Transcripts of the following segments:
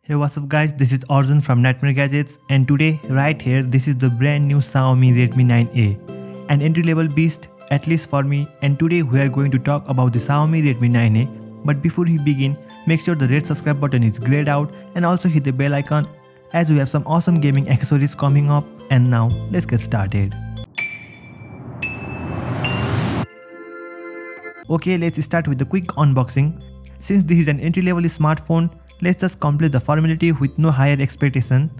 Hey, what's up guys, this is Arjun from Nightmare Gadgets, and today right here this is the brand new Xiaomi Redmi 9A, an entry level beast at least for me, and today we are going to talk about the Xiaomi Redmi 9A. But before we begin, make sure the red subscribe button is grayed out and also hit the bell icon as we have some awesome gaming accessories coming up. And now let's get started. Okay, let's start with the quick unboxing. Since this is an entry level smartphone, let's just complete the formality with no higher expectation.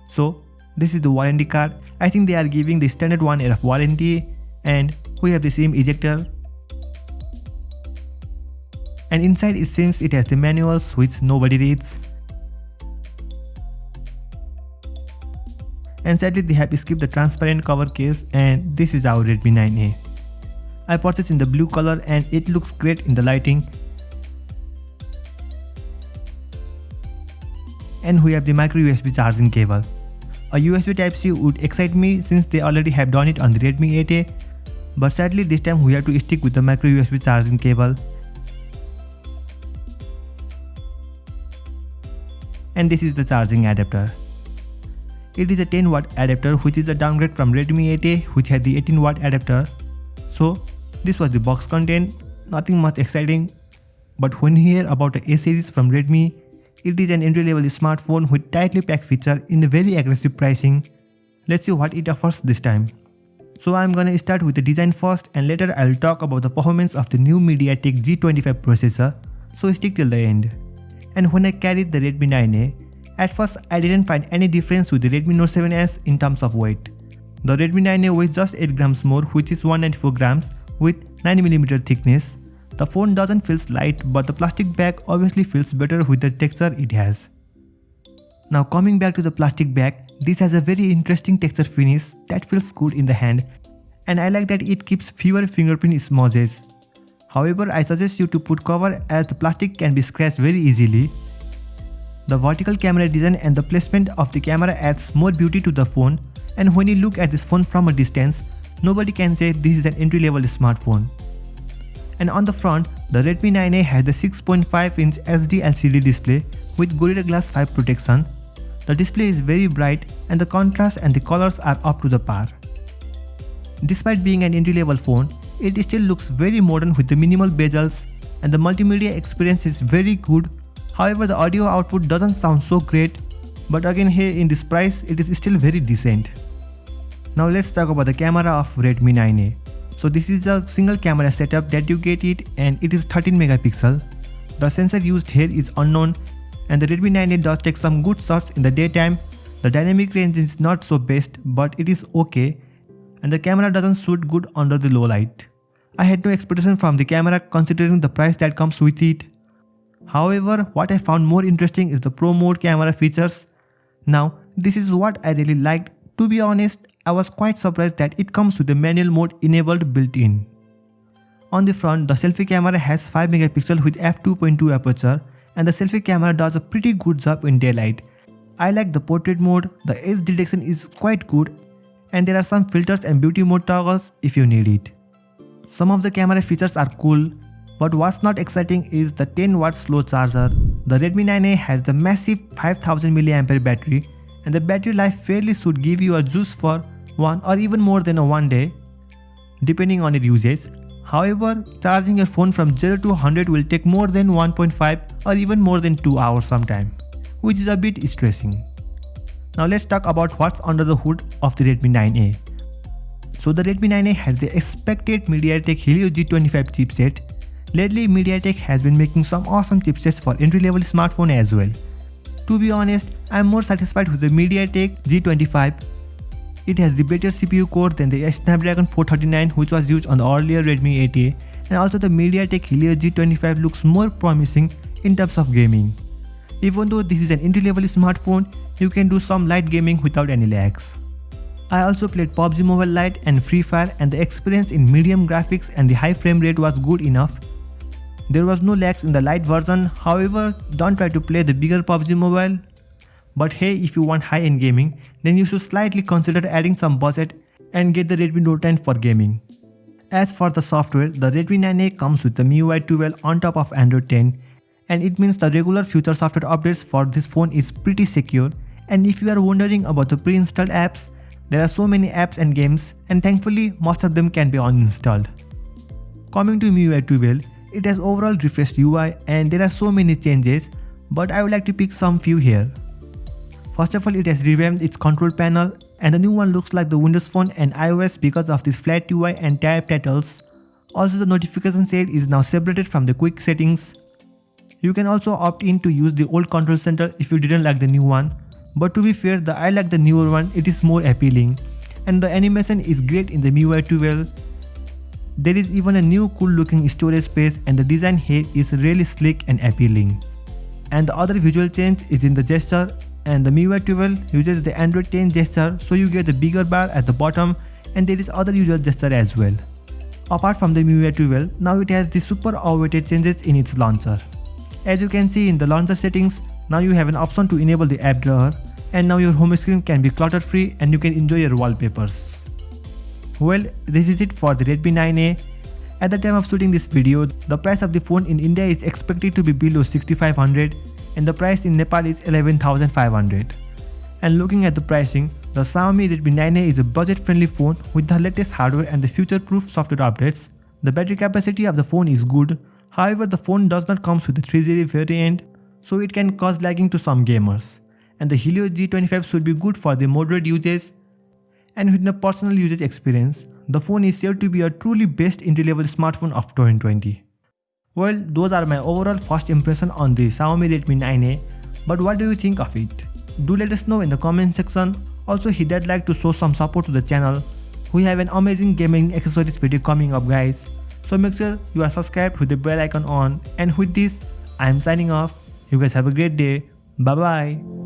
So this is the warranty card. I think they are giving the standard 1 year of warranty, and we have the SIM ejector. And inside it seems it has the manuals which nobody reads. And sadly they have skipped the transparent cover case, and this is our Redmi 9A. I purchased in the blue color and it looks great in the lighting. And we have the micro USB charging cable. A USB Type-C would excite me since they already have done it on the Redmi 8A, but sadly this time we have to stick with the micro USB charging cable. And this is the charging adapter. It is a 10 watt adapter, which is a downgrade from Redmi 8A which had the 18 watt adapter. So this was the box content, nothing much exciting, but when you hear about the A series from Redmi, it is an entry level smartphone with tightly packed feature in a very aggressive pricing. Let's see what it offers this time. So I'm gonna start with the design first, and later I'll talk about the performance of the new MediaTek G25 processor, so stick till the end. And when I carried the Redmi 9A, at first I didn't find any difference with the Redmi Note 7S in terms of weight. The Redmi 9A weighs just 8 grams more, which is 194 grams with 9mm thickness. The phone doesn't feel light, but the plastic bag obviously feels better with the texture it has. Now coming back to the plastic bag, this has a very interesting texture finish that feels good in the hand, and I like that it keeps fewer fingerprint smudges. However, I suggest you to put cover as the plastic can be scratched very easily. The vertical camera design and the placement of the camera adds more beauty to the phone, and when you look at this phone from a distance, nobody can say this is an entry-level smartphone. And on the front, the Redmi 9A has the 6.5-inch HD LCD display with Gorilla Glass 5 protection. The display is very bright and the contrast and the colors are up to the par. Despite being an entry-level phone, it still looks very modern with the minimal bezels, and the multimedia experience is very good. However, the audio output doesn't sound so great, but again here in this price it is still very decent. Now let's talk about the camera of Redmi 9A. So this is a single camera setup that you get it, and it is 13 megapixel. The sensor used here is unknown, and the Redmi 9A does take some good shots in the daytime. The dynamic range is not so best, but it is okay, and the camera doesn't shoot good under the low light. I had no expectation from the camera considering the price that comes with it. However, what I found more interesting is the Pro Mode camera features. Now this is what I really liked. To be honest, I was quite surprised that it comes with the manual mode enabled built-in. On the front, the selfie camera has 5 megapixel with f2.2 aperture, and the selfie camera does a pretty good job in daylight. I like the portrait mode, the edge detection is quite good, and there are some filters and beauty mode toggles if you need it. Some of the camera features are cool, but what's not exciting is the 10 watt slow charger. The Redmi 9A has the massive 5000 mAh battery, and the battery life fairly should give you a juice for 1 or even more than a 1 day, depending on your usage. However, charging your phone from 0 to 100 will take more than 1.5 or even more than 2 hours sometime, which is a bit stressing. Now let's talk about what's under the hood of the Redmi 9A. So the Redmi 9A has the expected MediaTek Helio G25 chipset. Lately, MediaTek has been making some awesome chipsets for entry-level smartphone as well. To be honest, I am more satisfied with the MediaTek G25. It has the better CPU core than the Snapdragon 439 which was used on the earlier Redmi 8A, and also the MediaTek Helio G25 looks more promising in terms of gaming. Even though this is an entry-level smartphone, you can do some light gaming without any lags. I also played PUBG Mobile Lite and Free Fire, and the experience in medium graphics and the high frame rate was good enough. There was no lags in the light version. However, don't try to play the bigger PUBG Mobile. But hey, if you want high-end gaming, then you should slightly consider adding some budget and get the Redmi Note 9 for gaming. As for the software, the Redmi 9A comes with the MIUI 12 on top of Android 10, and it means the regular future software updates for this phone is pretty secure. And if you are wondering about the pre-installed apps, there are so many apps and games, and thankfully most of them can be uninstalled. Coming to MIUI 12, it has overall refreshed UI and there are so many changes, but I would like to pick some few here. First of all, it has revamped its control panel, and the new one looks like the Windows Phone and iOS because of this flat UI and tab titles. Also, the notification shade is now separated from the quick settings. You can also opt in to use the old control center if you didn't like the new one, but to be fair, I like the newer one, it is more appealing. And the animation is great in the MIUI 12. There is even a new cool looking storage space, and the design here is really sleek and appealing. And the other visual change is in the gesture, and the MIUI 12 uses the Android 10 gesture, so you get the bigger bar at the bottom, and there is other user gesture as well. Apart from the MIUI 12, now it has the super awaited changes in its launcher. As you can see in the launcher settings, now you have an option to enable the app drawer, and now your home screen can be clutter free and you can enjoy your wallpapers. Well, this is it for the Redmi 9A. At the time of shooting this video, the price of the phone in India is expected to be below 6500 and the price in Nepal is 11,500. And looking at the pricing, the Xiaomi Redmi 9A is a budget-friendly phone with the latest hardware and the future-proof software updates. The battery capacity of the phone is good, however the phone does not come with the 3GB variant, so it can cause lagging to some gamers. And the Helio G25 should be good for the moderate usage. And with a personal usage experience, the phone is said to be a truly best entry-level smartphone of 2020. Well, those are my overall first impression on the Xiaomi Redmi 9A, but what do you think of it? Do let us know in the comment section. Also hit that like to show some support to the channel. We have an amazing gaming accessories video coming up guys, so make sure you are subscribed with the bell icon on. And with this, I am signing off. You guys have a great day. Bye bye.